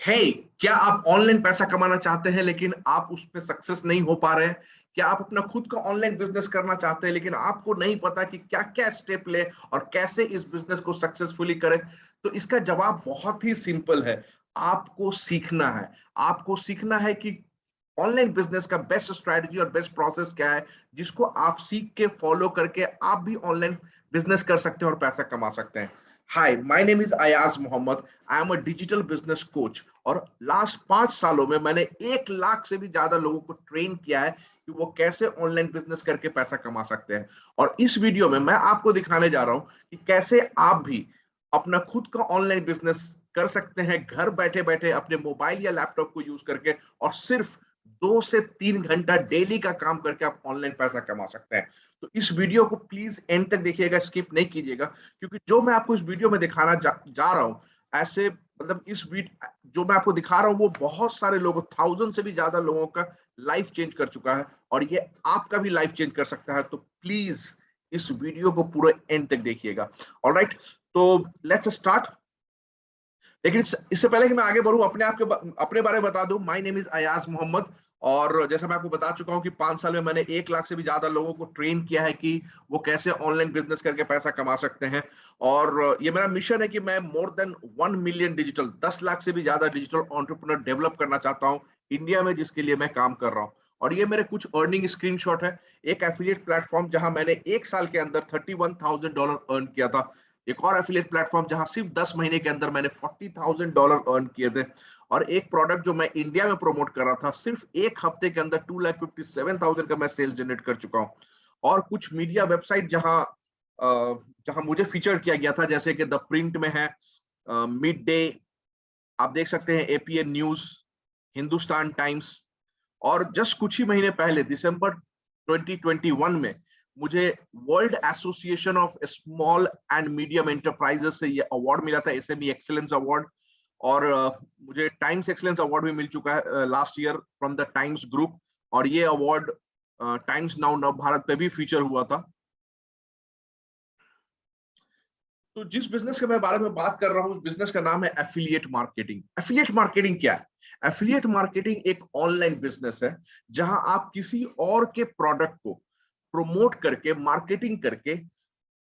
हे क्या आप ऑनलाइन पैसा कमाना चाहते हैं लेकिन आप उस पे सक्सेस नहीं हो पा रहे हैं? क्या आप अपना खुद का ऑनलाइन बिजनेस करना चाहते हैं लेकिन आपको नहीं पता कि क्या क्या स्टेप ले और कैसे इस बिजनेस को सक्सेसफुली करें? तो इसका जवाब बहुत ही सिंपल है। आपको सीखना है। आपको सीखना है कि ऑनलाइन बिजनेस का बेस्ट स्ट्रैटेजी और बेस्ट प्रोसेस क्या है, जिसको आप सीख के फॉलो करके आप भी ऑनलाइन बिजनेस कर सकते हैं और पैसा कमा सकते हैं। Hi, my name is Ayaz Mohammad. I am a digital business coach और लास्ट 5 सालों में मैंने 1 लाख से भी ज्यादा लोगों को ट्रेन किया है कि वो कैसे ऑनलाइन बिजनेस करके पैसा कमा सकते हैं। और इस वीडियो में मैं आपको दिखाने जा रहा हूं कि कैसे आप भी अपना खुद का ऑनलाइन बिजनेस कर सकते हैं घर बैठे बैठे अपने मोबाइल या लैपटॉप को यूज करके, और सिर्फ 2 से 3 घंटा डेली का काम करके आप ऑनलाइन पैसा कमा सकते हैं। तो इस वीडियो को प्लीज एंड तक देखिएगा, स्किप नहीं कीजिएगा, क्योंकि जो मैं आपको इस वीडियो में दिखाना जा रहा हूं, ऐसे मतलब इस वीडियो जो मैं आपको दिखा रहा हूं वो बहुत सारे लोगों, 1000 से भी ज्यादा लोगों का लाइफ चेंज कर चुका है, और ये आपका भी लाइफ चेंज कर सकता है। तो प्लीज इस वीडियो को पूरा एंड तक देखिएगा। ऑलराइट, तो लेट्स स्टार्ट। लेकिन इससे पहले कि मैं आगे बढ़ूं, अपने बारे में बता दूं। My name is Ayaz Mohammad, और जैसा मैं आपको बता चुका हूं कि 5 साल में मैंने 1 लाख से भी ज्यादा लोगों को ट्रेन किया है कि वो कैसे ऑनलाइन बिजनेस करके पैसा कमा सकते हैं। और ये मेरा मिशन है कि मैं more than 1 million digital, 10 lakh से भी ज्यादा डिजिटल एंटरप्रेन्योर डेवलप करना चाहता हूं इंडिया में, जिसके लिए मैं काम कर रहा हूँ। और ये मेरे कुछ अर्निंग स्क्रीनशॉट है। एक एफिलिएट प्लेटफॉर्म जहां मैंने 1 साल के अंदर $31,000 अर्न किया था। एक और एफिलिएट प्लेटफॉर्म जहां सिर्फ 10 महीने के अंदर मैंने $40,000 अर्न किए थे। और एक प्रोडक्ट जो मैं इंडिया में प्रमोट कर रहा था, सिर्फ 1 हफ्ते के अंदर 2,57,000 का मैं सेल्स जनरेट कर चुका हूँ। और कुछ मीडिया वेबसाइट जहां मुझे फीचर किया गया था, जैसे कि द प्रिंट में है, मिड डे, आप देख सकते हैं एपीएन न्यूज, हिंदुस्तान टाइम्स। और जस्ट कुछ ही महीने पहले दिसंबर 2021 में मुझे world association of small and medium enterprises से ये अवार्ड मिला था, एसएमई एक्सीलेंस अवार्ड। और मुझे टाइम्स एक्सीलेंस अवार्ड भी मिल चुका है last year from the times group. और ये अवार्ड टाइम्स नाउ नव भारत पे भी फीचर हुआ था। तो जिस बिजनेस के मैं बारे में बात कर रहा हूँ, उस बिजनेस का नाम है एफिलिएट मार्केटिंग। एफिलिएट मार्केटिंग क्या है? एफिलिएट मार्केटिंग एक ऑनलाइन बिजनेस है जहां आप किसी और के प्रोडक्ट को प्रमोट करके, मार्केटिंग करके,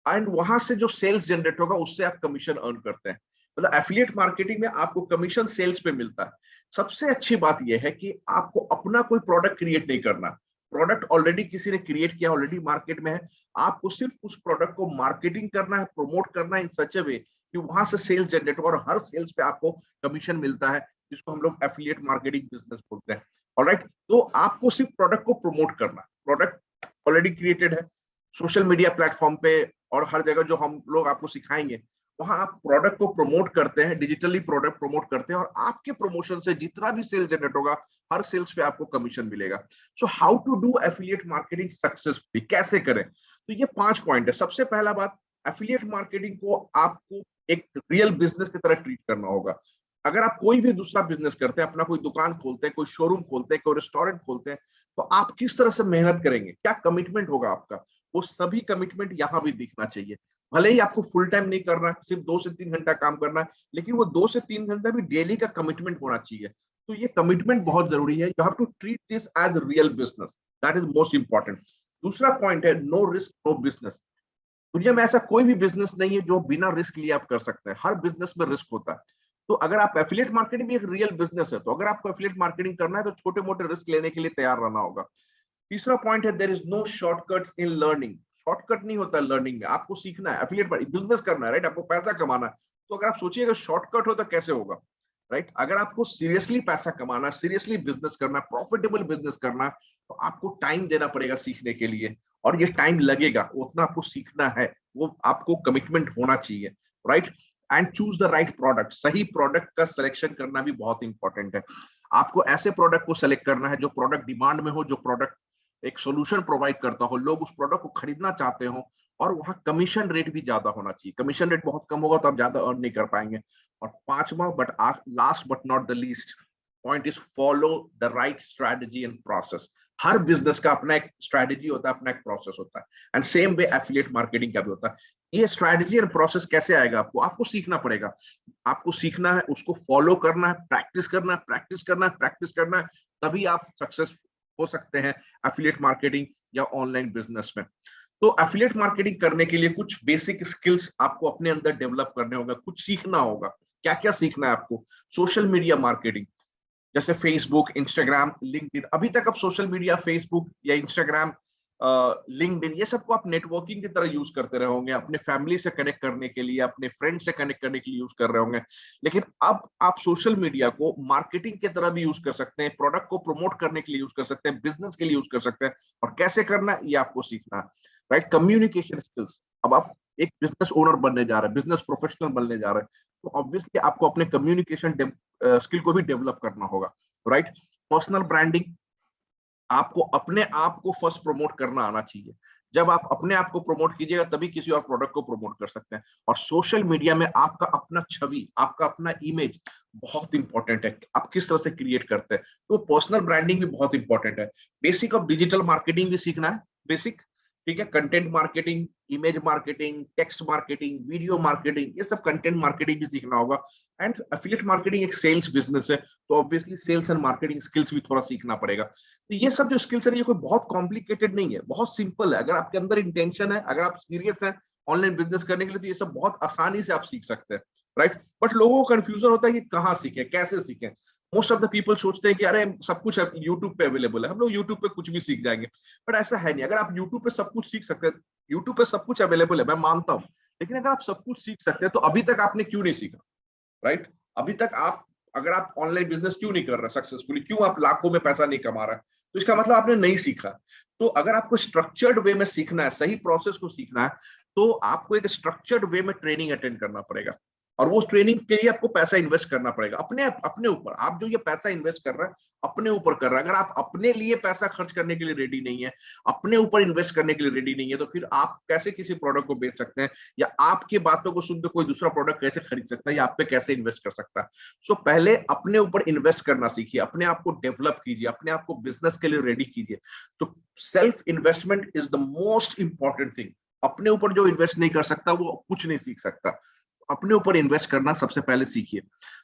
एंड वहां से जो सेल्स जनरेट होगा उससे आप कमीशन अर्न करते हैं। मतलब एफिलिएट मार्केटिंग में आपको कमीशन सेल्स पे मिलता है। सबसे अच्छी बात यह है कि आपको अपना कोई प्रोडक्ट क्रिएट नहीं करना। प्रोडक्ट ऑलरेडी किसी ने क्रिएट किया, ऑलरेडी मार्केट में है। आपको सिर्फ उस प्रोडक्ट को मार्केटिंग करना है, प्रमोट करना है इन सच ए वे कि वहां से सेल्स जनरेट हो, और हर सेल्स पे आपको कमीशन मिलता है, जिसको हम लोग एफिलिएट मार्केटिंग बिजनेस बोलते हैं। ऑलराइट, तो आपको सिर्फ प्रोडक्ट को प्रमोट करना है। प्रोडक्ट ऑलरेडी क्रिएटेड है सोशल मीडिया प्लेटफॉर्म पे, और हर जगह जो हम लोग आपको सिखाएंगे, वहां आप प्रोडक्ट को प्रमोट करते हैं, डिजिटली प्रोडक्ट प्रमोट करते हैं, और आपके प्रमोशन से जितना भी सेल जनरेट होगा, हर सेल्स पे आपको कमीशन मिलेगा। So how to do affiliate marketing successfully, कैसे करें? तो ये 5 पॉइंट है। सबसे पहला बात, एफिलिएट मार्केटिंग को आपको एक रियल बिजनेस की तरह ट्रीट करना होगा। अगर आप कोई भी दूसरा बिजनेस करते हैं, अपना कोई दुकान खोलते हैं, कोई शोरूम खोलते हैं, कोई रेस्टोरेंट खोलते हैं, तो आप किस तरह से मेहनत करेंगे, क्या कमिटमेंट होगा आपका, वो सभी कमिटमेंट यहाँ भी दिखना चाहिए। भले ही आपको फुल टाइम नहीं करना है, सिर्फ 2 से 3 घंटा काम करना है, लेकिन वो 2 से 3 घंटा भी डेली का कमिटमेंट होना चाहिए। तो ये कमिटमेंट बहुत जरूरी है। You have to treat this as real business, that is most important. दूसरा पॉइंट है नो रिस्क नो बिजनेस। दुनिया में ऐसा कोई भी बिजनेस नहीं है जो बिना रिस्क लिए आप कर सकते हैं। हर बिजनेस में रिस्क होता है। तो अगर आप एफिलिएट मार्केटिंग भी एक रियल बिजनेस है, तो अगर आपको एफिलिएट मार्केटिंग करना है तो छोटे मोटे रिस्क लेने के लिए तैयार रहना होगा। तीसरा पॉइंट है there is no shortcuts in learning. Shortcut नहीं होता लर्निंग में। आपको सीखना है, एफिलिएट बिजनेस करना है, राइट? आपको पैसा कमाना है। तो अगर आप सोचिएगा शॉर्टकट हो तो कैसे होगा, राइट? अगर आपको सीरियसली पैसा कमाना, सीरियसली बिजनेस करना, प्रॉफिटेबल बिजनेस करना, तो आपको टाइम देना पड़ेगा सीखने के लिए। और ये टाइम लगेगा, उतना आपको सीखना है, वो आपको कमिटमेंट होना चाहिए, right? And choose the right product. सही प्रोडक्ट का सिलेक्शन करना भी बहुत इंपॉर्टेंट है। आपको ऐसे प्रोडक्ट को सेलेक्ट करना है जो प्रोडक्ट डिमांड में हो, जो प्रोडक्ट एक सोल्यूशन प्रोवाइड करता हो, लोग उस प्रोडक्ट को खरीदना चाहते हो, और वहां कमीशन रेट भी ज्यादा होना चाहिए। कमीशन रेट बहुत कम होगा तो आप ज्यादा अर्न नहीं कर पाएंगे। और पांचवा but last but not the least point is follow the right strategy and process. Her business का अपना एक स्ट्रेटजी होता है, अपना एक प्रोसेस होता है, and same way affiliate marketing का भी होता है। ये स्ट्रैटेजी और प्रोसेस कैसे आएगा आपको? आपको सीखना पड़ेगा। आपको सीखना है, उसको फॉलो करना है, प्रैक्टिस करना है, प्रैक्टिस करना है, प्रैक्टिस करना है, तभी आप सक्सेस हो सकते हैं एफिलिएट मार्केटिंग या ऑनलाइन बिजनेस में। तो एफिलिएट मार्केटिंग करने के लिए कुछ बेसिक स्किल्स आपको अपने अंदर डेवलप करने होगा, कुछ सीखना होगा। क्या क्या सीखना है आपको? सोशल मीडिया मार्केटिंग, जैसे फेसबुक, इंस्टाग्राम, लिंक्डइन। अभी तक आप सोशल मीडिया, फेसबुक या इंस्टाग्राम, लिंक्डइन, ये सबको आप नेटवर्किंग की तरह यूज करते रहे होंगे, अपने फैमिली से कनेक्ट करने के लिए, अपने फ्रेंड से कनेक्ट करने के लिए यूज कर रहे होंगे। लेकिन अब आप सोशल मीडिया को मार्केटिंग की तरह भी यूज कर सकते हैं, प्रोडक्ट को प्रमोट करने के लिए यूज कर सकते हैं, बिजनेस के लिए यूज कर सकते हैं। और कैसे करना है ये आपको सीखना है, राइट? Communication skills. अब आप एक बिजनेस ओनर बनने जा रहे हैं, बिजनेस प्रोफेशनल बनने जा रहे हैं, तो ऑब्वियसली आपको अपने कम्युनिकेशन स्किल को भी डेवलप करना होगा, राइट? पर्सनल ब्रांडिंग, आपको अपने आप को फर्स्ट प्रमोट करना आना चाहिए। जब आप अपने आप को प्रमोट कीजिएगा तभी किसी और प्रोडक्ट को प्रमोट कर सकते हैं। और सोशल मीडिया में आपका अपना छवि, आपका अपना इमेज बहुत इंपॉर्टेंट है। आप किस तरह से क्रिएट करते हैं, तो पर्सनल ब्रांडिंग भी बहुत इंपॉर्टेंट है। बेसिक ऑफ डिजिटल मार्केटिंग भी सीखना है, बेसिक, ठीक है? Content marketing, image marketing, text marketing, video marketing, ये सब कंटेंट मार्केटिंग भी सीखना होगा। एंड एफिलिएट मार्केटिंग एक सेल्स बिजनेस है, तो obviously sales and marketing skills भी थोड़ा सीखना पड़ेगा। तो ये सब जो स्किल्स है, ये कोई बहुत कॉम्प्लिकेटेड नहीं है, बहुत सिंपल है। अगर आपके अंदर इंटेंशन है, अगर आप सीरियस हैं ऑनलाइन बिजनेस करने के लिए, तो ये सब बहुत आसानी से आप सीख सकते हैं, राइट? बट लोगों को कंफ्यूजन होता है कि कहाँ सीखें, कैसे सीखें। मोस्ट ऑफ द पीपल सोचते हैं कि अरे सब कुछ यूट्यूब पे अवेलेबल है, हम लोग यूट्यूब पे कुछ भी सीख जाएंगे। बट ऐसा है नहीं। अगर आप यूट्यूब पे सब कुछ सीख सकते हैं, यूट्यूब पे सब कुछ अवेलेबल है, मैं मानता हूँ, लेकिन अगर आप सब कुछ सीख सकते हैं तो अभी तक आपने क्यों नहीं सीखा, राइट? अभी तक आप, अगर आप ऑनलाइन बिजनेस क्यों नहीं कर रहे सक्सेसफुली, क्यों आप लाखों में पैसा नहीं कमा रहे, तो इसका मतलब आपने नहीं सीखा। तो अगर आपको स्ट्रक्चर्ड वे में सीखना है, सही प्रोसेस को सीखना है, तो आपको एक स्ट्रक्चर्ड वे में ट्रेनिंग अटेंड करना पड़ेगा। और वो ट्रेनिंग के लिए आपको पैसा इन्वेस्ट करना पड़ेगा, अपने अपने ऊपर। आप जो ये पैसा इन्वेस्ट कर रहे हैं, अपने ऊपर कर रहे हैं। अगर आप अपने लिए पैसा खर्च करने के लिए रेडी नहीं है, अपने ऊपर इन्वेस्ट करने के लिए रेडी नहीं है, तो फिर आप कैसे किसी प्रोडक्ट को बेच सकते हैं, या आपकी बातों को सुनकर कोई दूसरा प्रोडक्ट कैसे खरीद सकता है, या आप पे कैसे इन्वेस्ट कर सकता है? सो पहले अपने ऊपर इन्वेस्ट करना सीखिए, अपने आप को डेवलप कीजिए, अपने आप को बिजनेस के लिए रेडी कीजिए। तो self investment is the most important thing. अपने ऊपर जो इन्वेस्ट नहीं कर सकता वो कुछ नहीं सीख सकता। अपने ऊपर इन्वेस्ट करना सबसे पहले सीखिए।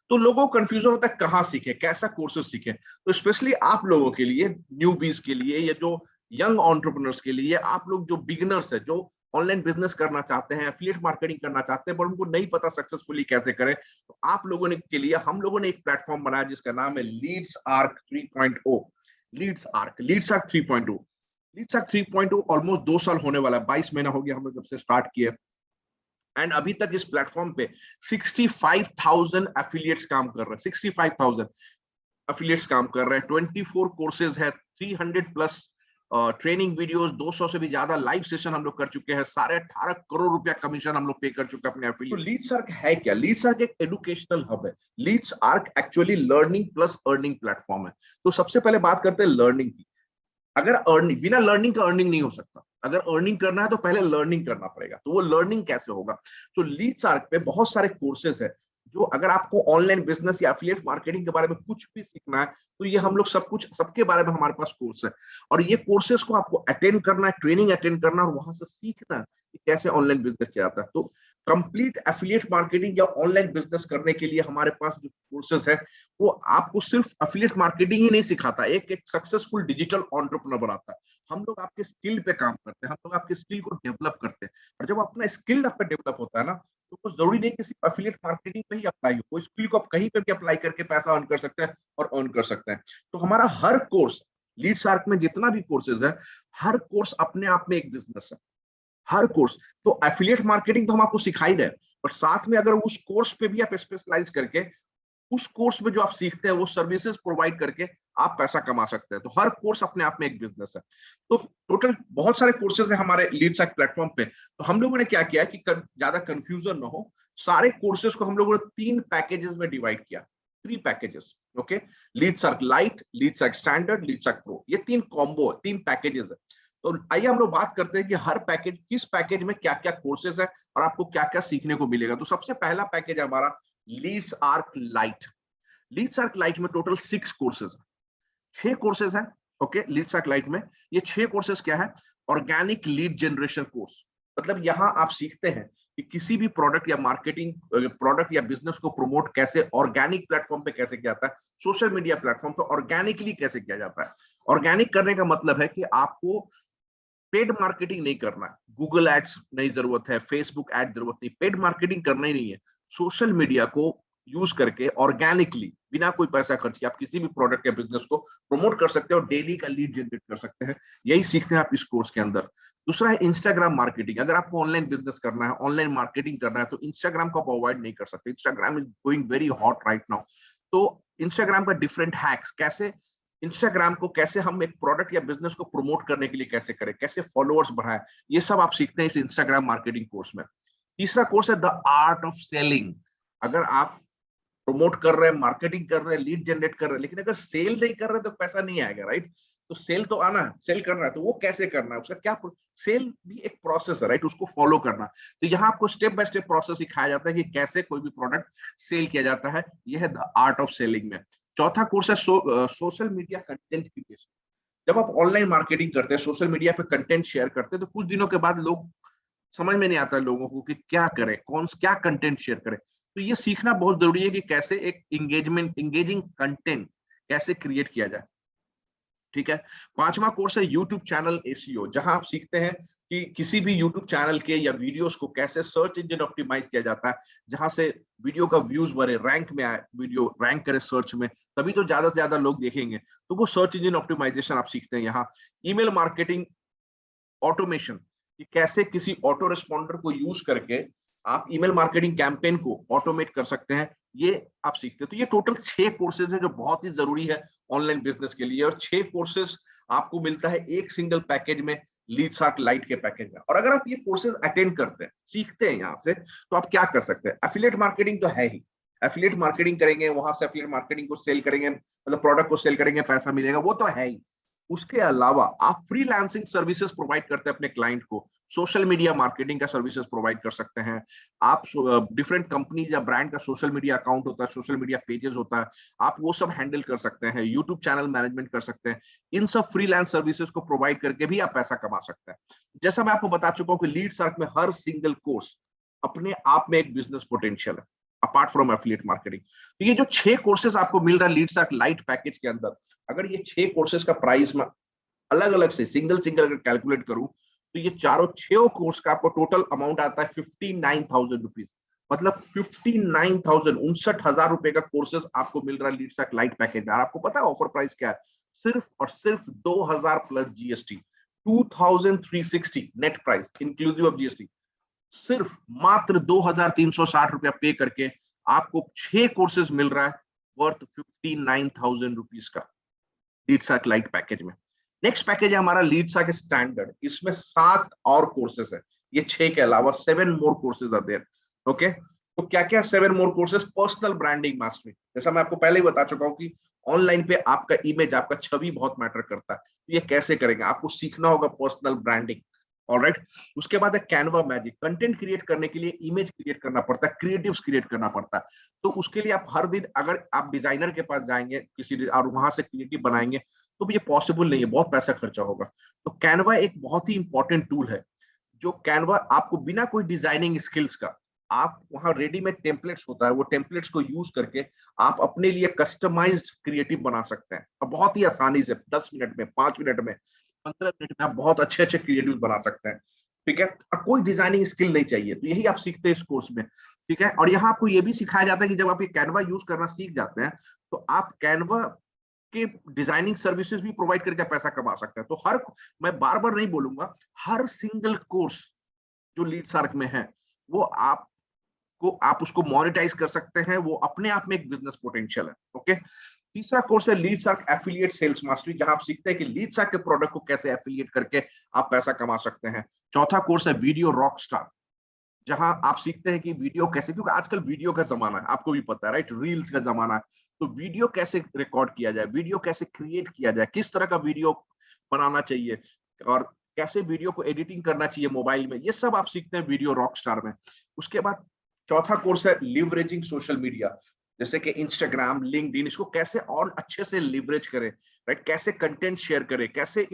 तो लोगों को कंफ्यूजन होता है कहाँ सीखे, कैसा कोर्सेज सीखे। तो स्पेशली आप लोगों के लिए, न्यूबीज के लिए, या जो यंग एंटरप्रेन्योर्स के लिए, आप लोग जो बिगिनर्स है, जो ऑनलाइन बिजनेस करना चाहते हैं, एफिलिएट मार्केटिंग करना चाहते हैं, पर उनको नहीं पता सक्सेसफुली कैसे करें, तो आप लोगों ने के लिए हम लोगों ने एक प्लेटफॉर्म बनाया जिसका नाम है Leads Ark 3.0। Leads Ark 3.0। Leads Ark 3.0 almost 2 साल होने वाला है, 22 महीना हो गया हम लोग जब से स्टार्ट किए। एंड अभी तक इस प्लेटफॉर्म पे 65,000 एफिलिएट्स काम कर रहे हैं। 65,000 एफिलिएट्स काम कर रहे हैं। 24 कोर्सेज है, 300 प्लस ट्रेनिंग वीडियोस, 200 से भी ज्यादा लाइव सेशन हम लोग कर चुके हैं। 18.5 करोड़ रुपया कमीशन हम लोग पे कर चुके हैं अपने एफिलिएट। तो लीड्स आर्क है क्या? लीड्स आर्क एक एजुकेशनल हब है। Leads Ark actually learning plus earning platform है। तो सबसे पहले बात करते हैं लर्निंग की। अगर अर्निंग, बिना लर्निंग का अर्निंग नहीं हो सकता। अगर अर्निंग करना है तो पहले लर्निंग करना पड़ेगा। तो वो लर्निंग कैसे होगा? तो लीड्स आर्क पे बहुत सारे कोर्सेज है, जो अगर आपको ऑनलाइन बिजनेस या एफिलिएट मार्केटिंग के बारे में कुछ भी सीखना है, तो ये हम लोग सब कुछ, सबके बारे में हमारे पास कोर्स है। और ये कोर्सेज को आपको अटेंड करना है, ट्रेनिंग अटेंड करना है, और वहां से सीखना है कि कैसे ऑनलाइन बिजनेस किया जाता है। तो कंप्लीट एफिलिएट मार्केटिंग या ऑनलाइन बिजनेस करने के लिए हमारे पास जो कोर्सेज है, वो आपको सिर्फ एफिलिएट मार्केटिंग ही नहीं सिखाता, एक एक सक्सेसफुल डिजिटल एंटरप्रेन्योर बनाता है। हम लोग आपके स्किल पे काम करते हैं, हम लोग आपके स्किल को डेवलप करते हैं। और जब अपना स्किल आपका डेवलप होता है ना, तो कुछ जरूरी नहीं कि सिर्फ एफिलिएट मार्केटिंग पे ही अप्लाई हो। वो स्किल को आप कहीं पे भी अप्लाई करके पैसा अर्न कर सकते हैं और अर्न कर सकते हैं। तो हमारा हर कोर्स, लीड्स आर्क में जितना भी कोर्सेज है, हर कोर्स अपने आप में एक बिजनेस है। हर कोर्स, तो एफिलिएट मार्केटिंग तो हम आपको सिखा ही रहे हैं, पर साथ में अगर उस कोर्स पे भी आप स्पेशलाइज करके, उस कोर्स में जो आप सीखते हैं वो सर्विसेज प्रोवाइड करके आप पैसा कमा सकते हैं। तो हर कोर्स अपने आप में एक बिजनेस है। तो टोटल बहुत सारे कोर्सेज हैं हमारे लीड्स आर्क प्लेटफॉर्म पे। तो हम लोगों ने क्या किया कि ज्यादा कंफ्यूजन ना हो, सारे कोर्सेज को हम लोगों ने 3 पैकेजेस में डिवाइड किया। 3 packages, okay? Leads Ark lite, Leads Ark standard, Leads Ark pro, ये 3 कॉम्बो है, 3 पैकेजेस है। तो आइए हम लोग बात करते हैं कि हर पैकेज, किस पैकेज में क्या क्या कोर्सेज है और आपको क्या क्या सीखने को मिलेगा। तो सबसे पहला पैकेज है हमारा Leads Ark lite. Leads Ark lite में टोटल 6 कोर्सेज है, 6 कोर्सेज है, ओके? लीड्स आर्क लाइट में ये 6 कोर्सेज क्या है? ऑर्गेनिक लीड जनरेशन कोर्स, मतलब यहाँ आप सीखते हैं कि किसी भी प्रोडक्ट या बिजनेस को प्रमोट कैसे ऑर्गेनिक प्लेटफॉर्म पे कैसे किया जाता है, सोशल मीडिया प्लेटफॉर्म पे ऑर्गेनिकली कैसे किया जाता है। ऑर्गेनिक करने का मतलब है कि आपको पेड मार्केटिंग नहीं करना है, गूगल एड्स नहीं जरूरत है, फेसबुक एड जरूरत नहीं, पेड मार्केटिंग करना ही नहीं है। सोशल मीडिया को यूज करके ऑर्गेनिकली बिना कोई पैसा खर्च किए आप किसी भी प्रोडक्ट या बिजनेस को प्रमोट कर सकते हैं और डेली का लीड जनरेट कर सकते हैं। यही सीखते हैं आप इस कोर्स के अंदर। दूसरा है इंस्टाग्राम मार्केटिंग। अगर आपको ऑनलाइन बिजनेस करना है, ऑनलाइन मार्केटिंग करना है, तो इंस्टाग्राम को आप अवॉइड नहीं कर सकते। Instagram is going very hot right now. तो इंस्टाग्राम का डिफरेंट हैक्स, कैसे इंस्टाग्राम को कैसे हम एक प्रोडक्ट या बिजनेस को प्रमोट करने के लिए कैसे करें, कैसे फॉलोअर्स बढ़ाएं, ये सब आप सीखते हैं इस इंस्टाग्राम मार्केटिंग कोर्स में। तीसरा कोर्स है द आर्ट ऑफ सेलिंग। अगर आप प्रमोट कर रहे हैं, मार्केटिंग कर रहे हैं, लीड जनरेट कर रहे हैं, लेकिन अगर सेल नहीं कर रहे तो पैसा नहीं आएगा, राइट। तो सेल तो आना है, सेल करना है, तो वो कैसे करना है, उसका क्या, सेल भी एक प्रोसेस है, राइट, उसको फॉलो करना। तो यहाँ आपको स्टेप बाय स्टेप प्रोसेस सिखाया जाता है कि कैसे कोई भी प्रोडक्ट सेल किया जाता है। यह है द आर्ट ऑफ सेलिंग में। चौथा कोर्स है सोशल मीडिया कंटेंट क्रिएशन। जब आप ऑनलाइन मार्केटिंग करते हैं, सोशल मीडिया पे कंटेंट शेयर करते हैं, तो कुछ दिनों के बाद लोग समझ में नहीं आता है लोगों को कि क्या करें, क्या कंटेंट शेयर करें। तो ये सीखना बहुत जरूरी है कि कैसे एक इंगेजिंग कंटेंट कैसे क्रिएट किया जाए। ठीक है। पांचवा कोर्स है यूट्यूब चैनल एसईओ, जहां आप सीखते हैं कि किसी भी यूट्यूब चैनल के या वीडियोस को कैसे सर्च इंजन ऑप्टिमाइज किया जाता है, जहां से वीडियो का व्यूज बढ़े, रैंक में आए, वीडियो रैंक करे सर्च में, तभी तो ज्यादा से ज्यादा लोग देखेंगे। तो वो सर्च इंजन ऑप्टिमाइजेशन आप सीखते हैं यहाँ। ईमेल मार्केटिंग ऑटोमेशन, कि कैसे किसी ऑटो रिस्पॉन्डर को यूज करके आप ईमेल मार्केटिंग कैंपेन को ऑटोमेट कर सकते हैं, ये आप सीखते हैं। तो ये टोटल 6 कोर्सेज है जो बहुत ही जरूरी है ऑनलाइन बिजनेस के लिए, और 6 कोर्सेज आपको मिलता है एक सिंगल पैकेज में, लीडसार्क लाइट के पैकेज में। और अगर आप ये कोर्सेज अटेंड करते हैं, सीखते हैं यहाँ से, तो आप क्या कर सकते हैं, एफिलिएट मार्केटिंग तो है ही। एफिलिएट मार्केटिंग करेंगे, वहां से एफिलिएट मार्केटिंग को सेल करेंगे, मतलब प्रोडक्ट को सेल करेंगे, पैसा मिलेगा, वो तो है ही। उसके अलावा आप फ्रीलांसिंग सर्विसेज प्रोवाइड करते हैं अपने क्लाइंट को, सोशल मीडिया मार्केटिंग का सर्विसेज प्रोवाइड कर सकते हैं आप। डिफरेंट कंपनी या ब्रांड का सोशल मीडिया अकाउंट होता है, सोशल मीडिया पेजेस होता है, आप वो सब हैंडल कर सकते हैं, यूट्यूब चैनल मैनेजमेंट कर सकते हैं। इन सब फ्रीलांस सर्विसेज को प्रोवाइड करके भी आप पैसा कमा सकते हैं। जैसा मैं आपको बता चुका हूँ कि लीडसार्क में हर सिंगल कोर्स अपने आप में एक बिजनेस पोटेंशियल है, अपार्ट फ्रॉम एफिलिएट मार्केटिंग। तो ये जो 6 कोर्सेज आपको मिल रहा है लीडसार्क लाइट पैकेज के अंदर, अगर ये 6 कोर्सेज का प्राइस में अलग अलग से सिंगल सिंगल अगर कैलकुलेट करूं, तो ये चारों 6 कोर्स का आपको टोटल अमाउंट आता है 59,000 रुपीज। मतलब 59,000, 59,000 रुपए का कोर्सेज आपको मिल रहा है लीडसार्क लाइट पैकेज में। और आपको पता है ऑफर प्राइस क्या है, सिर्फ और सिर्फ 2,000 plus GST, 2,360 net price inclusive of GST. सिर्फ मात्र 2,360 रुपया पे करके आपको 6 कोर्सेज मिल रहा है वर्थ 59,000 रुपीज का लीडसार्क लाइट पैकेज में। नेक्स्ट पैकेज है हमारा लीडसार्क स्टैंडर्ड। इसमें 7 और कोर्सेज है, ये 6 के अलावा 7 more courses are there. Okay, तो क्या क्या 7 more courses? Personal branding mastery, जैसा मैं आपको पहले ही बता चुका हूं कि ऑनलाइन पे आपका इमेज, आपका छवि बहुत मैटर करता है। तो ये कैसे करेंगे, आपको सीखना होगा पर्सनल ब्रांडिंग। ऑलराइट, उसके बाद है कैनवा मैजिक। कंटेंट क्रिएट करने के लिए इमेज क्रिएट करना पड़ता है, क्रिएटिव्स क्रिएट करना पड़ता है। तो उसके लिए आप हर दिन अगर आप डिजाइनर के पास जाएंगे किसी और वहां से क्रिएटिव बनाएंगे, तो ये पॉसिबल नहीं है, बहुत पैसा खर्चा होगा। तो कैनवा एक बहुत ही इंपॉर्टेंट टूल है, जो कैनवा आपको बिना कोई डिजाइनिंग स्किल्स का, आप वहां रेडीमेड टेम्पलेट्स होता है, वो टेम्पलेट्स को यूज करके आप अपने लिए कस्टमाइज्ड क्रिएटिव बना सकते हैं, और बहुत ही आसानी से 10 मिनट में, 5 मिनट में, 15 मिनट में आप बहुत अच्छे अच्छे क्रिएटिव बना सकते हैं। ठीक है, और कोई डिजाइनिंग स्किल नहीं चाहिए, तो यही आप सीखते हैं इस कोर्स में। ठीक है, और यहाँ आपको ये भी सिखाया जाता है कि जब आप ये कैनवा यूज करना सीख जाते हैं, तो आप कैनवा के डिजाइनिंग सर्विसेज भी प्रोवाइड करके पैसा कमा सकते हैं। तो हर, मैं बार बार नहीं बोलूंगा, हर सिंगल कोर्स जो लीडसार्क में है, वो आप उसको मोनेटाइज कर सकते हैं, वो अपने आप में एक बिजनेस पोटेंशियल है। ओके, तीसरा कोर्स है लीडसार्क एफिलिएट सेल्स मास्टरी, जहां आप सीखते हैं कि लीडसार्क के प्रोडक्ट को कैसे एफिलिएट करके आप पैसा कमा सकते हैं। चौथा कोर्स है वीडियो रॉक स्टार, जहां आप सीखते हैं कि वीडियो कैसे, क्योंकि आजकल वीडियो का जमाना है, आपको भी पता है, राइट, रील्स का जमाना है। तो वीडियो कैसे रिकॉर्ड किया जाए, वीडियो कैसे क्रिएट किया जाए, किस तरह का वीडियो बनाना चाहिए, और कैसे वीडियो को एडिटिंग करना चाहिए मोबाइल में, ये सब आप सीखते हैं वीडियो रॉक स्टार में। उसके बाद चौथा कोर्स है लिवरेजिंग सोशल मीडिया, जैसे कि इंस्टाग्राम, लिंक्डइन, इसको कैसे और अच्छे से लिवरेज करें, राइट, कैसे कंटेंट शेयर करें, कैसे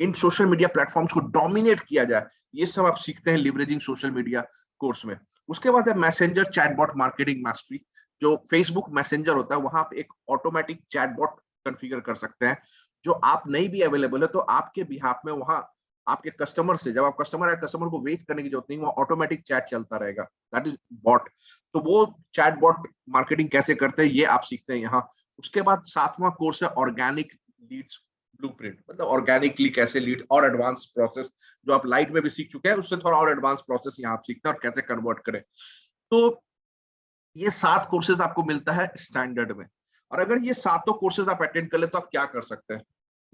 इन सोशल मीडिया प्लेटफॉर्म्स को डोमिनेट किया जाए, ये सब आप सीखते हैं लिवरेजिंग सोशल मीडिया कोर्स में। उसके बाद है मैसेंजर चैटबॉट मार्केटिंग मास्टरी। जो फेसबुक मैसेंजर होता है वहां आप एक ऑटोमेटिक चैटबॉट कॉन्फ़िगर कर सकते हैं, जो आप नहीं भी अवेलेबल है तो आपके बिहाफ में वहां आपके कस्टमर से, जब आप कस्टमर है, कस्टमर को वेट करने की जरूरत नहीं, वहां ऑटोमेटिक चैट चलता रहेगा, दैट इज बॉट। तो वो चैटबॉट मार्केटिंग कैसे करते हैं ये आप सीखते हैं यहाँ। उसके बाद 7वां कोर्स है ऑर्गेनिक लीड्स ब्लूप्रिंट, मतलब ऑर्गेनिकली कैसे लीड और एडवांस प्रोसेस, जो आप लाइट में भी सीख चुके हैं उससे थोड़ा और एडवांस प्रोसेस यहाँ आप सीखते हैं और कैसे कन्वर्ट करें। तो ये 7 कोर्सेज आपको मिलता है स्टैंडर्ड में। और अगर ये सातों कोर्सेज आप अटेंड कर ले तो आप क्या कर सकते हैं,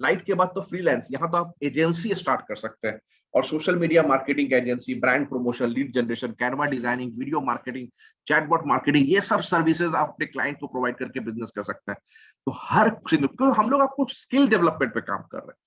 लाइट के बाद तो फ्रीलांस, यहाँ तो आप एजेंसी स्टार्ट कर सकते हैं, और social media marketing agency, brand promotion, lead generation, Canva designing, video marketing, chatbot marketing, ये सब सर्विसेज आप अपने क्लाइंट को प्रोवाइड करके बिजनेस कर सकते हैं। तो हर हम लोग आपको स्किल डेवलपमेंट पे काम कर रहे हैं,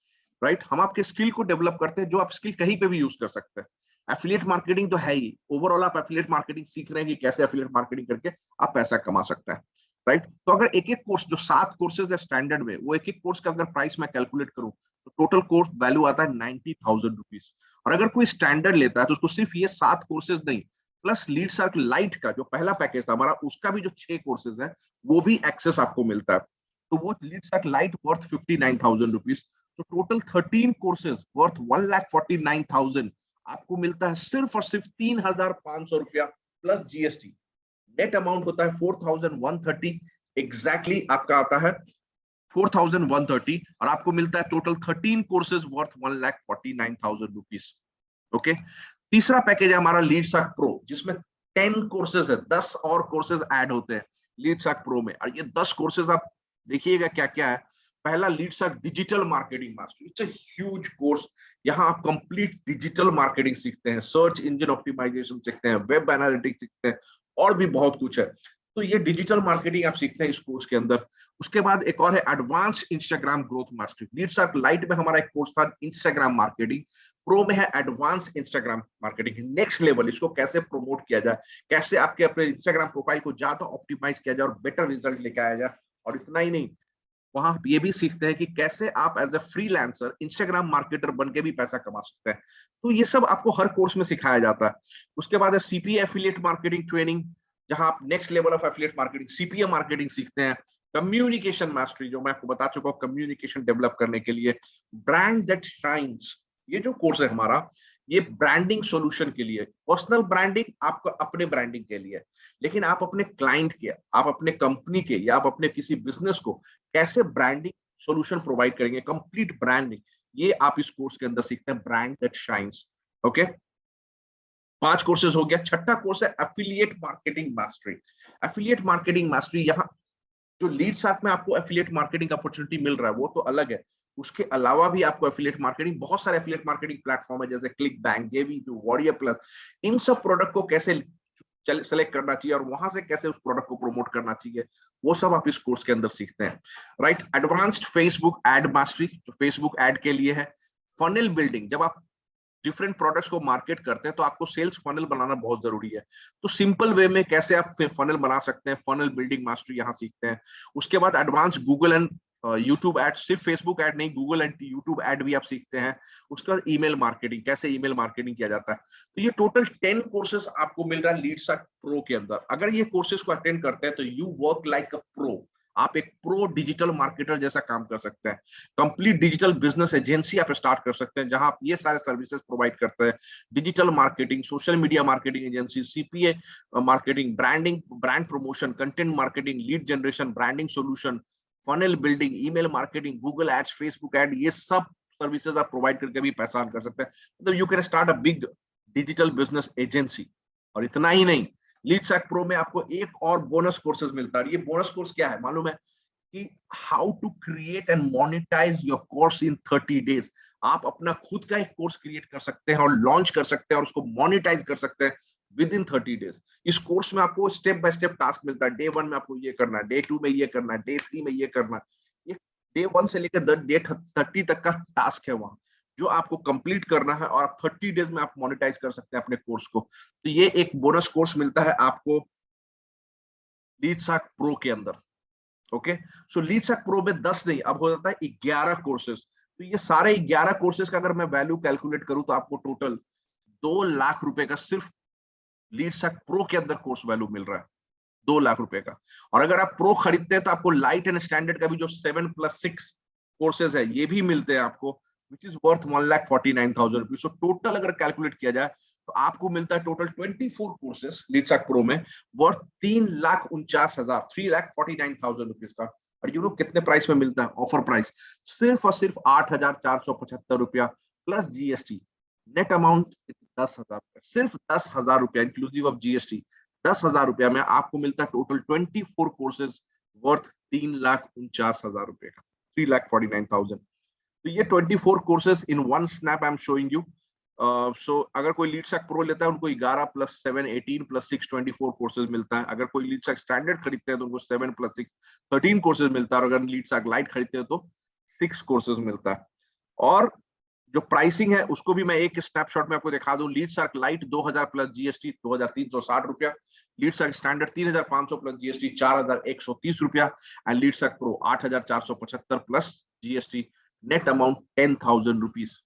राइट। हम आपके स्किल को डेवलप करते हैं, जो आप स्किल कहीं पे भी यूज कर सकते हैं। एफिलिएट मार्केटिंग तो है ही, ओवरऑल आप एफिलिएट मार्केटिंग सीख रहे हैं कि कैसे एफिलिएट मार्केटिंग करके आप पैसा कमा सकते हैं, राइट। तो अगर एक एक कोर्स, जो 7 कोर्सेज है स्टैंडर्ड में, वो एक एक कोर्स का अगर प्राइस मैं कैलकुलेट करूं तो टोटल कोर्स वैल्यू आता है 90,000 रुपीज। और अगर कोई स्टैंडर्ड लेता है तो उसको सिर्फ ये 7 कोर्सेज नहीं, प्लस लीड सर्कल लाइट का जो पहला पैकेज था हमारा, उसका भी जो 6 कोर्सेज है वो भी एक्सेस आपको मिलता है। तो वो lead circle light worth 59,000 rupees. तो टोटल 13 कोर्सेज वर्थ 1,49,000 आपको मिलता है सिर्फ और सिर्फ 3,500 रुपया प्लस जीएसटी। नेट अमाउंट होता है 4,130, एग्जैक्टली आपका आता है 4,130, और आपको मिलता है total 13 courses worth 1,49,000 rupees. Okay. तीसरा पैकेज है हमारा लीड सर्क प्रो, जिसमें 10 कोर्सेज है, 10 और कोर्सेज ऐड होते हैं लीड सर्क प्रो में। और ये 10 कोर्सेज आप देखिएगा क्या क्या है। पहला Leads Ark digital marketing master, it's a huge course. यहाँ आप कंप्लीट डिजिटल मार्केटिंग सीखते हैं, सर्च इंजन ऑप्टिमाइजेशन सीखते हैं, वेब एनालिटिक्स सीखते हैं, और भी बहुत कुछ है। तो ये डिजिटल मार्केटिंग आप सीखते हैं इस कोर्स के अंदर। उसके बाद एक और है advance Instagram growth mastery. Leadsark light में हमारा एक कोर्स था इंस्टाग्राम मार्केटिंग, प्रो में है advance Instagram marketing, next level, इसको कैसे प्रमोट किया जाए, कैसे आपके अपने इंस्टाग्राम प्रोफाइल को ज्यादा ऑप्टिमाइज किया जाए और बेटर रिजल्ट लेके आया जाए। और इतना ही नहीं, वहां आप ये भी सीखते हैं कि कैसे आप as a freelancer Instagram marketer बन के भी पैसा कमा सकते हैं। तो ये सब आपको हर कोर्स में सिखाया जाता है। उसके बाद है सीपीए एफिलिएट मार्केटिंग ट्रेनिंग, जहां आप next level of affiliate marketing, CPA marketing सीखते हैं। कम्युनिकेशन मास्टरी, जो मैं आपको बता चुका हूँ, कम्युनिकेशन डेवलप करने के लिए। ब्रांड दैट शाइन्स, ये जो कोर्स है हमारा, ये ब्रांडिंग सॉल्यूशन के लिए, पर्सनल ब्रांडिंग आपको अपने ब्रांडिंग के लिए, लेकिन आप अपने क्लाइंट के, आप अपने कंपनी के, या आप अपने किसी बिजनेस को कैसे ब्रांडिंग सॉल्यूशन प्रोवाइड करेंगे, कंप्लीट ब्रांडिंग, ये आप इस कोर्स के अंदर सीखते हैं, brand that shines. Okay, 5 courses हो गया। छठा कोर्स है affiliate marketing mastery. Affiliate marketing mastery, यहाँ जो लीड साथ में आपको एफिलिएट मार्केटिंग अपॉर्चुनिटी मिल रहा है वो तो अलग है, उसके अलावा भी आपको एफिलिएट मार्केटिंग, बहुत सारे एफिलिएट मार्केटिंग प्लेटफॉर्म है, जैसे क्लिक बैंक, जेवी2, वॉरियर प्लस, इन सब प्रोडक्ट को कैसे सेलेक्ट करना चाहिए और वहां से कैसे उस प्रोडक्ट को प्रमोट करना चाहिए, वो सब आप इस कोर्स के अंदर सीखते हैं, right. Advanced Facebook ad mastery, जो फेसबुक एड के लिए है। फनल बिल्डिंग, जब आप डिफरेंट प्रोडक्ट्स को मार्केट करते हैं तो आपको सेल्स फनल बनाना बहुत जरूरी है, तो सिंपल वे में कैसे आप फनल बना सकते हैं, फनल बिल्डिंग मास्टरी यहाँ सीखते हैं। उसके बाद advance Google and YouTube ad, सिर्फ फेसबुक एड नहीं, गूगल एंड यूट्यूब एड भी आप सीखते हैं। उसके बाद ईमेल मार्केटिंग, कैसे ईमेल मार्केटिंग किया जाता है। तो ये टोटल 10 कोर्सेज आपको मिल रहा है लीड सर्क प्रो के अंदर। अगर ये कोर्सेज को अटेंड करते हैं तो you work like a pro, आप एक प्रो डिजिटल मार्केटर जैसा काम कर सकते हैं। कंप्लीट डिजिटल बिजनेस एजेंसी आप स्टार्ट कर सकते हैं, जहां आप ये सारे सर्विसेज प्रोवाइड करते हैं, digital marketing, social media marketing agency, CPA marketing, branding, brand promotion, content marketing, lead generation, branding solution, funnel building, email marketing, Google ads, Facebook ad, ये सब सर्विसेज आप प्रोवाइड करके भी पैसा अर्न कर सकते हैं। मतलब you can start a big digital business agency. और इतना ही नहीं, लीड सर्क प्रो में आपको एक और बोनस कोर्सेज मिलता है। ये बोनस कोर्स क्या है मालूम है? कि how to create and monetize your course in 30 days. आप अपना खुद का एक कोर्स क्रिएट कर सकते हैं और लॉन्च कर सकते हैं और उसको मोनेटाइज कर सकते हैं विद इन 30 डेज। इस कोर्स में आपको स्टेप बाय स्टेप टास्क मिलता है, डे 1 में आपको ये करना है, डे 2 में ये करना है, डे 3 में ये करना है। ये डे 1 से लेकर डे 30 तक का टास्क है वहां, जो आपको कंप्लीट करना है, और आप 30 डेज में आप मोनेटाइज कर सकते हैं अपने कोर्स को। तो ये एक बोनस कोर्स मिलता है आपको लीड सर्क प्रो के अंदर। ओके, सो लीड सर्क प्रो में 10 नहीं, अब हो जाता है 11 कोर्सेज। तो ये सारे 11 कोर्सेज का अगर मैं वैल्यू कैलकुलेट करूं तो आपको टोटल 2 लाख रुपए का सिर्फ लीडसैक प्रो के अंदर कोर्स वैल्यू मिल रहा है, 2 लाख रुपए का। और अगर आप प्रो खरीदते हैं तो आपको लाइट एंड स्टैंडर्ड का भी जो 7+6 कोर्सेज है ये भी मिलते हैं आपको, which is worth 1,49,000 rupees. So total अगर कैलकुलेट किया जाए तो आपको मिलता है टोटल 24 कोर्सेज लीडसैक प्रो में, वर्थ 3,49,000, 3,49,000 रुपीज का। और यू नो कितने प्राइस में मिलता है? ऑफर प्राइस सिर्फ और सिर्फ 8,475 रुपया प्लस जीएसटी। नेट अमाउंट 10,000, सिर्फ 10,000 रुपया इंक्लूसिव ऑफ जीएसटी। 10,000 रुपया में आपको मिलता है टोटल 24 कोर्सेज वर्थ 3,49,000 रुपए का, 3,49,000। तो ये 24 courses in one snap I am showing you. So अगर कोई लीडसैक प्रो लेता है उनको 11 + 7 18 + 6 24 कोर्सेज मिलता है। अगर कोई लीडसैक स्टैंडर्ड खरीदते हैं तो उनको 7 + 6 13 कोर्सेज मिलता है। और अगर लीडसैक लाइट खरीदते हैं तो 6 कोर्सेज मिलता है। और जो प्राइसिंग है उसको भी मैं एक स्नैपशॉट में आपको दिखा दूं। लीडसैक लाइट 2,000 प्लस जीएसटी 2,360 रुपया, लीडसैक स्टैंडर्ड 3,500 प्लस जीएसटी 4,130 रुपया, and Leadsark pro 8,475 plus GST, net amount 10,000 rupees.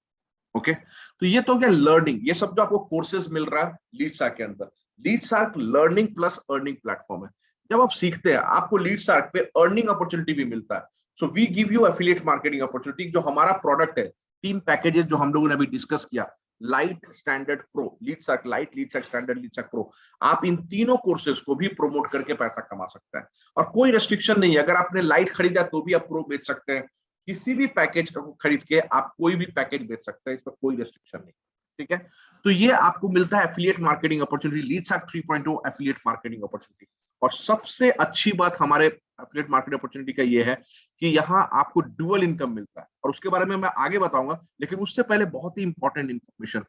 Okay, तो ये तो क्या लर्निंग, ये सब जो आपको कोर्सेज मिल रहा है लीडसैक के अंदर। लीडसैक लर्निंग प्लस अर्निंग प्लेटफॉर्म है। जब आप सीखते हैं आपको लीडसैक पे अर्निंग अपॉर्चुनिटी भी मिलता है। So we give you affiliate marketing opportunity. जो हमारा प्रोडक्ट है, 3 पैकेजेस जो हम लोगों ने अभी डिस्कस किया, light, standard, pro, Leadsark light, Leadsark standard, Leadsark pro, आप इन तीनों कोर्सेज को भी प्रमोट करके पैसा कमा सकते हैं। और कोई रेस्ट्रिक्शन नहीं है, अगर आपने लाइट खरीदा तो भी आप प्रो बेच सकते हैं। किसी भी पैकेज को खरीद के आप कोई भी पैकेज बेच सकते हैं, इस पर कोई रेस्ट्रिक्शन नहीं। ठीक है, तो ये आपको मिलता है affiliate marketing opportunity, Leadsark 3.0 affiliate marketing opportunity. और सबसे अच्छी बात हमारे एफिलिएट मार्केटिंग अपॉर्चुनिटी का ये है कि यहाँ आपको डुअल इनकम मिलता है, और उसके बारे में मैं आगे बताऊंगा। लेकिन उससे पहले बहुत ही इंपॉर्टेंट इंफॉर्मेशन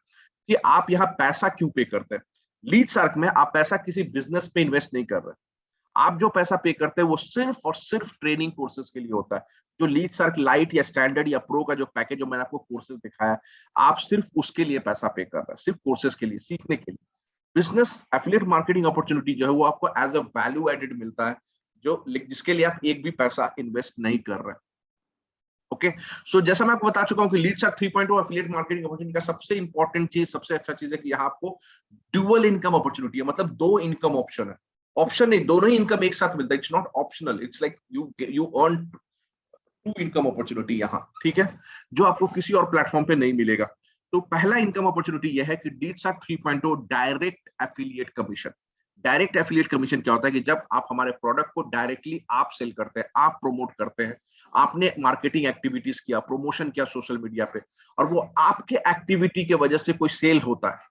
कि आप यहाँ पैसा क्यों पे करते हैं। लीडसैक में आप पैसा किसी बिजनेस पे इन्वेस्ट नहीं कर रहे। आप जो पैसा पे करते हैं वो सिर्फ और सिर्फ ट्रेनिंग कोर्सेज के लिए होता है। जो लीडसैक लाइट या स्टैंडर्ड या प्रो का जो पैकेज जो मैंने आपको कोर्सेज दिखाया, आप सिर्फ उसके लिए पैसा पे कर रहे हैं, सिर्फ कोर्सेज के लिए, सीखने के लिए। बिजनेस एफिलिएट मार्केटिंग अपॉर्चुनिटी जो है वो आपको एज अ वैल्यू एडेड मिलता है, जो जिसके लिए आप एक भी पैसा इन्वेस्ट नहीं कर रहे। ओके, सो जैसा मैं आपको बता चुका हूं कि लीडसैक 3.0 एफिलिएट मार्केटिंग अपॉर्चुनिटी का सबसे इंपॉर्टेंट चीज, सबसे अच्छा चीज है कि यहाँ आपको डुअल इनकम अपॉर्चुनिटी है, मतलब 2 इनकम ऑप्शन है। ऑप्शन नहीं, दोनों ही इनकम एक साथ मिलता है। It's not optional, it's like you earn 2 income opportunity यहाँ। ठीक है, जो आपको किसी और प्लेटफॉर्म पे नहीं मिलेगा। तो पहला इनकम अपॉर्चुनिटी यह है कि लीडसैक 3.0 direct affiliate commission. Direct affiliate commission क्या होता है कि जब आप हमारे प्रोडक्ट को डायरेक्टली आप सेल करते हैं, आप प्रमोट करते हैं, आपने मार्केटिंग एक्टिविटीज किया, प्रमोशन किया सोशल मीडिया पे, और वो आपके एक्टिविटी के वजह से कोई सेल होता है,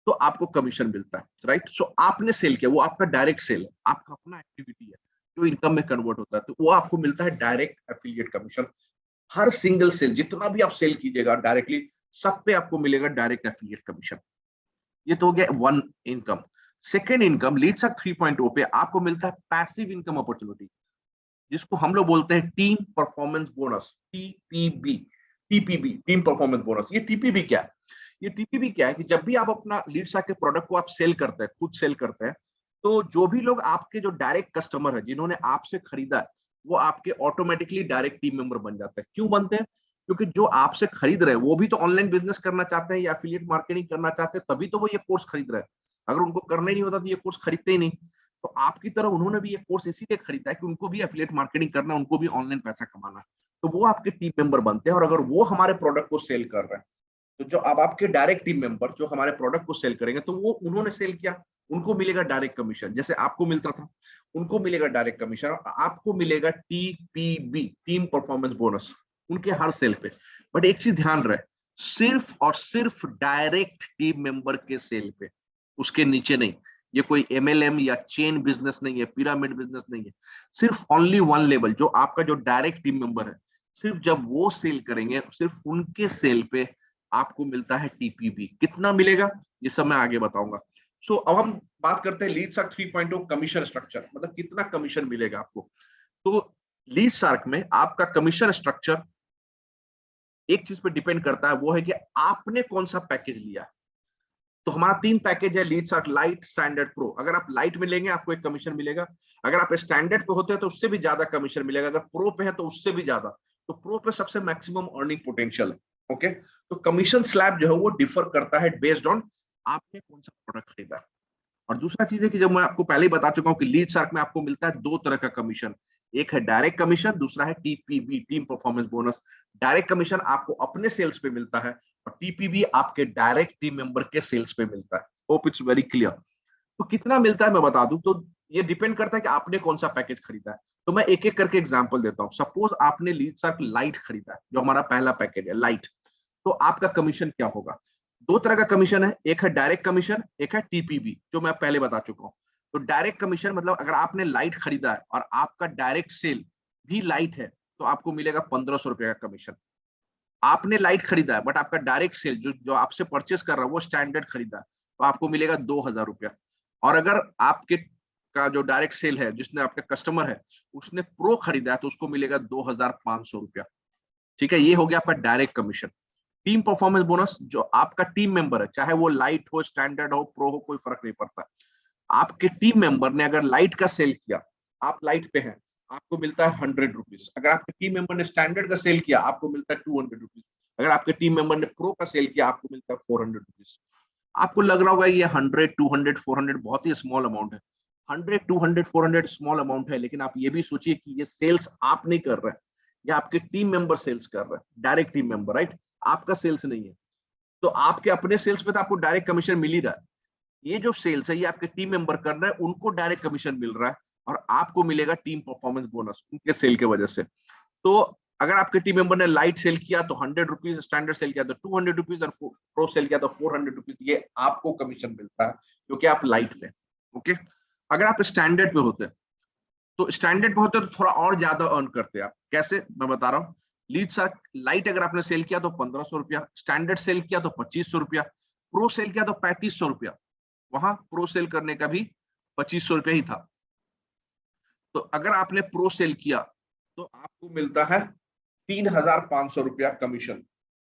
तो आपको कमीशन मिलता है। राइट, सो आपने सेल किया, वो आपका डायरेक्ट सेल है, आपका अपना एक्टिविटी है जो इनकम में कन्वर्ट होता है, तो वो आपको मिलता है डायरेक्ट एफिलिएट कमीशन। हर सिंगल सेल, जितना भी आप सेल कीजिएगा डायरेक्टली, सब पे आपको मिलेगा डायरेक्ट एफिलिएट कमीशन। ये तो हो गया वन इनकम। सेकेंड इनकम, लीडसैक 3.0 पे आपको मिलता है पैसिव इनकम अपॉर्चुनिटी, जिसको हम लोग बोलते हैं team performance bonus, TPB. TPB, team performance bonus. ये टीपीबी क्या है? ये टीपीबी क्या है कि जब भी आप अपना लीडसैक के प्रोडक्ट को आप सेल करते हैं, खुद सेल करते हैं, तो जो भी लोग आपके जो डायरेक्ट कस्टमर है, जिन्होंने आपसे खरीदा है, वो आपके ऑटोमेटिकली डायरेक्ट टीम मेंबर बन जाते हैं। क्यों बनते हैं? क्योंकि जो आपसे खरीद रहे हैं वो भी तो ऑनलाइन बिजनेस करना चाहते हैं या एफिलिएट मार्केटिंग करना चाहते हैं, तभी तो वो ये कोर्स खरीद रहे हैं। अगर उनको करना ही नहीं होता तो ये कोर्स खरीदते ही नहीं। तो आपकी तरह उन्होंने भी ये कोर्स इसीलिए खरीदा है कि उनको भी एफिलिएट मार्केटिंग करना, उनको भी ऑनलाइन पैसा कमाना। तो वो आपके टीम मेंबर बनते हैं, और अगर वो हमारे प्रोडक्ट को सेल कर रहे हैं, तो जो अब आपके डायरेक्ट टीम मेंबर जो हमारे प्रोडक्ट को सेल करेंगे, तो वो उन्होंने सेल किया, उनको मिलेगा डायरेक्ट कमीशन, जैसे आपको मिलता था, उनको मिलेगा डायरेक्ट कमीशन, और आपको मिलेगा टीपीबी, टीम परफॉर्मेंस बोनस, उनके हर सेल पे। बट एक चीज ध्यान रहे, सिर्फ और सिर्फ डायरेक्ट टीम मेंबर के सेल पे, उसके नीचे नहीं। ये कोई एमएलएम या चेन बिजनेस नहीं है, पिरामिड बिजनेस नहीं है। सिर्फ ओनली वन लेवल, जो आपका जो डायरेक्ट टीम मेंबर है, सिर्फ जब वो सेल करेंगे, सिर्फ उनके सेल पे आपको मिलता है टीपीबी। कितना मिलेगा ये सब मैं आगे बताऊंगा। सो अब हम बात करते हैं लीडसैक 3.0 कमीशन स्ट्रक्चर, मतलब कितना कमीशन मिलेगा आपको। तो लीडसैक में आपका कमीशन स्ट्रक्चर एक चीज पे डिपेंड करता है, वो है कि आपने कौन सा पैकेज लिया। तो हमारा 3 पैकेज है, लीडसैक लाइट, स्टैंडर्ड, प्रो। अगर आप लाइट में लेंगे आपको एक कमीशन मिलेगा, अगर आप स्टैंडर्ड पे होते हैं तो उससे भी ज्यादा कमीशन मिलेगा, अगर प्रो पे है तो उससे भी ज्यादा। तो प्रो पे सबसे मैक्सिमम अर्निंग पोटेंशियल है। ओके, तो कमीशन स्लैब जो है वो डिफर करता है बेस्ड ऑन आपने कौन सा प्रोडक्ट खरीदा है। और दूसरा चीज है कि जब मैं आपको पहले ही बता चुका हूं कि लीड शार्क में आपको मिलता है दो तरह का कमीशन, एक है डायरेक्ट कमीशन, दूसरा है TPB, team performance bonus. Direct commission आपको अपने सेल्स पे मिलता है और टीपीबी आपके डायरेक्ट टीम मेंबर के सेल्स पे मिलता है। Hope it's very clear. तो कितना मिलता है मैं बता दूं, तो ये डिपेंड करता है कि आपने कौन सा पैकेज खरीदा है। तो मैं एक एक करके एग्जांपल देता हूं। सपोज आपने लीड शार्क लाइट खरीदा है, जो हमारा पहला पैकेज है लाइट, तो आपका कमीशन क्या होगा? दो तरह का कमीशन है, एक है डायरेक्ट कमीशन, एक है टीपीबी, जो मैं पहले बता चुका हूं। तो डायरेक्ट कमीशन मतलब अगर आपने लाइट खरीदा है और आपका डायरेक्ट सेल भी लाइट है तो आपको मिलेगा 1500 रुपए का कमीशन। आपने लाइट खरीदा है बट आपका डायरेक्ट सेल जो जो आपसे परचेस कर रहा है वो स्टैंडर्ड खरीदा है, तो आपको मिलेगा 2000 रुपया। और अगर आपके का जो डायरेक्ट सेल है, जिसने आपका कस्टमर है, उसने प्रो खरीदा है तो उसको मिलेगा 2500 रुपया। ठीक है, ये हो गया आपका direct commission. Team performance bonus, जो आपका टीम मेंबर है, चाहे वो लाइट हो, स्टैंडर्ड हो, प्रो हो, कोई फर्क नहीं पड़ता, आपके टीम मेंबर ने अगर लाइट का सेल किया, आप लाइट पे हैं, आपको मिलता है 100 रुपीज। अगर आपके टीम मेंबर ने स्टैंडर्ड का सेल किया, आपको मिलता है 200 रुपीज। अगर आपके टीम मेंबर ने प्रो का सेल किया, आपको मिलता है 400 रुपीज। आपको लग रहा होगा ये 100, 200, 400 बहुत ही स्मॉल अमाउंट है। 100, 200, 400 स्मॉल अमाउंट है, लेकिन आप ये भी सोचिए कि ये सेल्स आप नहीं कर रहे हैं, या आपके टीम मेंबर सेल्स कर रहे हैं, डायरेक्ट टीम मेंबर, राइट? आपका सेल्स नहीं है। तो आपके अपने सेल्स पे तो आपको डायरेक्ट कमीशन मिल ही रहा है। ये जो सेल्स है ये आपके टीम मेंबर कर रहे हैं, उनको डायरेक्ट कमीशन मिल रहा है और आपको मिलेगा टीम परफॉर्मेंस बोनस उनके सेल के वजह से। तो अगर आपके टीम मेंबर ने लाइट सेल किया तो 100 रुपीज, स्टैंडर्ड सेल किया तो 200 रुपीज, और प्रो सेल किया तो 400 रुपीज, ये आपको कमीशन मिलता है क्योंकि आप लाइट में। ओके, अगर आप स्टैंडर्ड पे होते तो स्टैंडर्ड पे होते तो थोड़ा और ज्यादा अर्न करते आप। कैसे, मैं बता रहा हूँ। लीड शार्क लाइट अगर आपने सेल किया तो 1500 रुपया, स्टैंडर्ड सेल किया तो 2500 रुपया, प्रो सेल किया तो 3500 रुपया। वहां प्रो सेल करने का भी 2500 रुपया ही था। तो अगर आपने प्रो सेल किया तो आपको मिलता है 3500 रुपया कमीशन।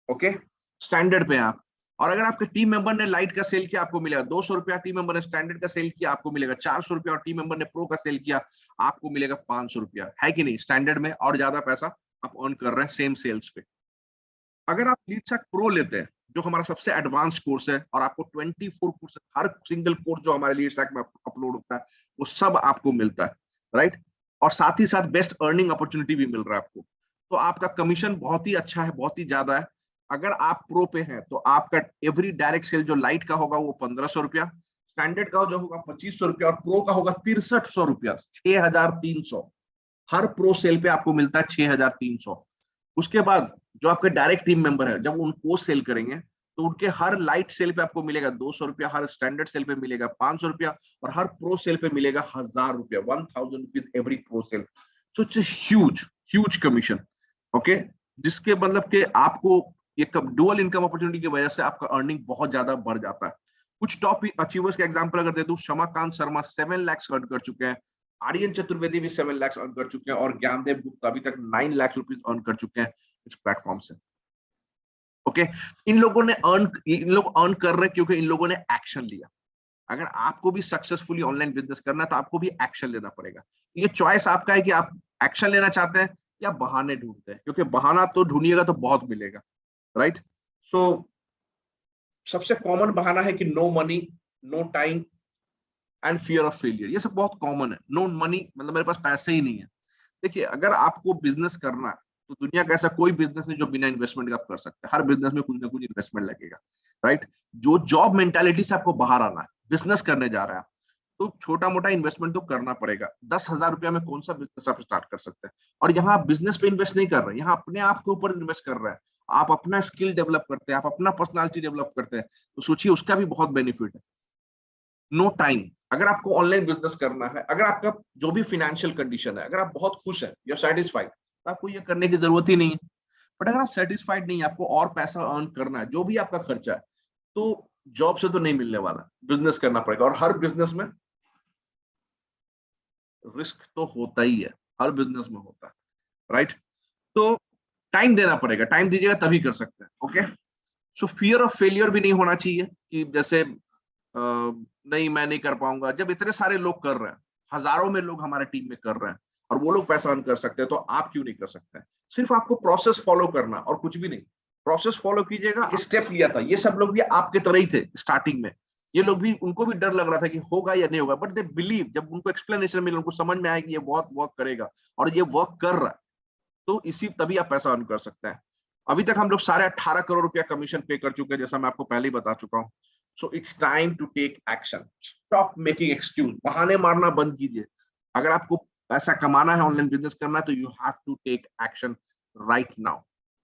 ओके, स्टैंडर्ड पे आप। और अगर आपके टीम मेंबर ने लाइट का सेल किया, आपको मिलेगा 200 रुपया। टीम मेंबर ने स्टैंडर्ड का सेल किया, आपको मिलेगा 400 रुपया। और टीम मेंबर ने प्रो का सेल किया, आपको मिलेगा 500 रुपया। है कि नहीं? स्टैंडर्ड में और ज्यादा पैसा आप अर्न कर रहे हैं सेम सेल्स पे। अगर आप लीड शार्क प्रो लेते हैं, जो हमारा सबसे एडवांस कोर्स है, और आपको 24 कोर्स, हर सिंगल कोर्स जो हमारे लीड शार्क में अपलोड होता है वो सब आपको मिलता है, राइट? और साथ ही साथ बेस्ट अर्निंग अपॉर्चुनिटी भी मिल रहा है आपको। तो आपका कमीशन बहुत ही अच्छा है, बहुत ही ज्यादा है। अगर आप प्रो पे हैं तो आपका एवरी डायरेक्ट सेल जो लाइट का होगा वो 1500 रुपया, स्टैंडर्ड का जो होगा 2500 रुपया, और प्रो का होगा 6300 रुपया, 6300। हर प्रो सेल पे आपको मिलता है 6300। उसके बाद जो आपके डायरेक्ट टीम मेंबर है, जब उनको सेल करेंगे तो उनके हर लाइट सेल पे आपको मिलेगा 200 रुपया, हर स्टैंडर्ड सेल पे मिलेगा 500 रुपया, और हर प्रो सेल पे मिलेगा 1000 रुपया, 1000 rupees every pro sale. So it's huge huge commission. Okay, जिसके मतलब कि आपको ये डुअल इनकम अपॉर्चुनिटी की वजह से आपका अर्निंग बहुत ज्यादा बढ़ जाता है। कुछ टॉप अचीवर्स का एग्जांपल अगर दे दूं, शमाकांत शर्मा 7 लाख अर्न कर चुके हैं, आर्यन चतुर्वेदी भी 7 लाख अर्न कर चुके हैं, और ज्ञानदेव गुप्ता अभी तक 9 लाख रुपीज अर्न कर चुके हैं इस प्लेटफॉर्म से। ओके, इन लोग अर्न कर रहे हैं क्योंकि इन लोगों ने एक्शन लिया। अगर आपको भी सक्सेसफुली ऑनलाइन बिजनेस करना है तो आपको भी एक्शन लेना पड़ेगा। ये चॉइस आपका है कि आप एक्शन लेना चाहते हैं या बहाने ढूंढते हैं, क्योंकि बहाना तो ढूंढिएगा तो बहुत मिलेगा, राइट? सो सबसे कॉमन बहाना है कि no money, no time and fear of failure. ये सब बहुत कॉमन है। नो मनी मतलब मेरे पास पैसे ही नहीं है। देखिए, अगर आपको बिजनेस करना है तो दुनिया का ऐसा कोई बिजनेस नहीं जो बिना इन्वेस्टमेंट का आप कर सकते हैं। हर बिजनेस में कुछ ना कुछ इन्वेस्टमेंट लगेगा, राइट? जो जॉब मेंटालिटी से आपको बाहर आना है, बिजनेस करने जा रहा है, तो छोटा मोटा इन्वेस्टमेंट तो करना पड़ेगा। 10,000 रुपया में कौन सा बिजनेस आप स्टार्ट कर सकते हैं? और यहाँ आप बिजनेस पे इन्वेस्ट नहीं कर रहे हैं, यहाँ अपने आप के ऊपर इन्वेस्ट कर रहे हैं। आप अपना स्किल डेवलप करते हैं, आप अपना पर्सनालिटी डेवलप करते हैं, तो सोचिए उसका भी बहुत बेनिफिट है। नो टाइम, अगर आपको ऑनलाइन बिजनेस करना है, अगर आपका जो भी फाइनेंशियल कंडीशन है, अगर आप बहुत खुश हैं, यू आर सेटिस्फाइड, तो आपको ये करने की जरूरत ही नहीं है। बट अगर आप सेटिस्फाइड नहीं है, आपको और पैसा अर्न करना है, जो भी आपका खर्चा है, तो जॉब से तो नहीं मिलने वाला, बिजनेस करना पड़ेगा। और हर बिजनेस में रिस्क तो होता ही है, हर बिजनेस में होता है, राइट? तो टाइम देना पड़ेगा, टाइम दीजिएगा तभी कर सकते हैं। Okay, so fear of failure भी नहीं होना चाहिए कि जैसे नहीं मैं नहीं कर पाऊंगा। जब इतने सारे लोग कर रहे हैं, हजारों में लोग हमारे टीम में कर रहे हैं, और वो लोग पैसा अर्न कर सकते हैं, तो आप क्यों नहीं कर सकते हैं? सिर्फ आपको प्रोसेस फॉलो करना और कुछ भी नहीं। प्रोसेस फॉलो कीजिएगा। स्टेप लिया था, ये सब लोग भी आपके तरह ही थे स्टार्टिंग में। ये लोग भी, उनको भी डर लग रहा था कि होगा या नहीं होगा, बट दे बिलीव। जब उनको एक्सप्लेनेशन मिला, उनको समझ में आया कि ये बहुत वर्क करेगा और ये वर्क कर रहा है, तो इसी तभी आप पैसा अर्न कर सकते हैं। अभी तक हम लोग साढ़े 18 करोड़ रुपया कमीशन पे कर चुके हैं, जैसा मैं आपको पहले ही बता चुका हूँ। So it's time to take action. Stop making excuse, बहाने मारना बंद कीजिए। अगर आपको पैसा कमाना है, ऑनलाइन बिजनेस करना है, तो you have to take action right now.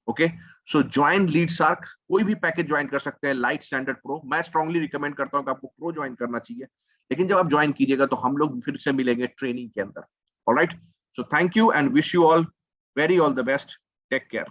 Okay, so join Leads Ark. कोई भी पैकेज ज्वाइन कर सकते हैं, लाइट, स्टैंडर्ड, प्रो। मैं स्ट्रांगली रिकमेंड करता हूं कि आपको प्रो ज्वाइन करना चाहिए, लेकिन जब आप ज्वाइन कीजिएगा तो हम लोग फिर से मिलेंगे ट्रेनिंग के अंदर। Alright, so thank you and wish you all very all the best. Take care.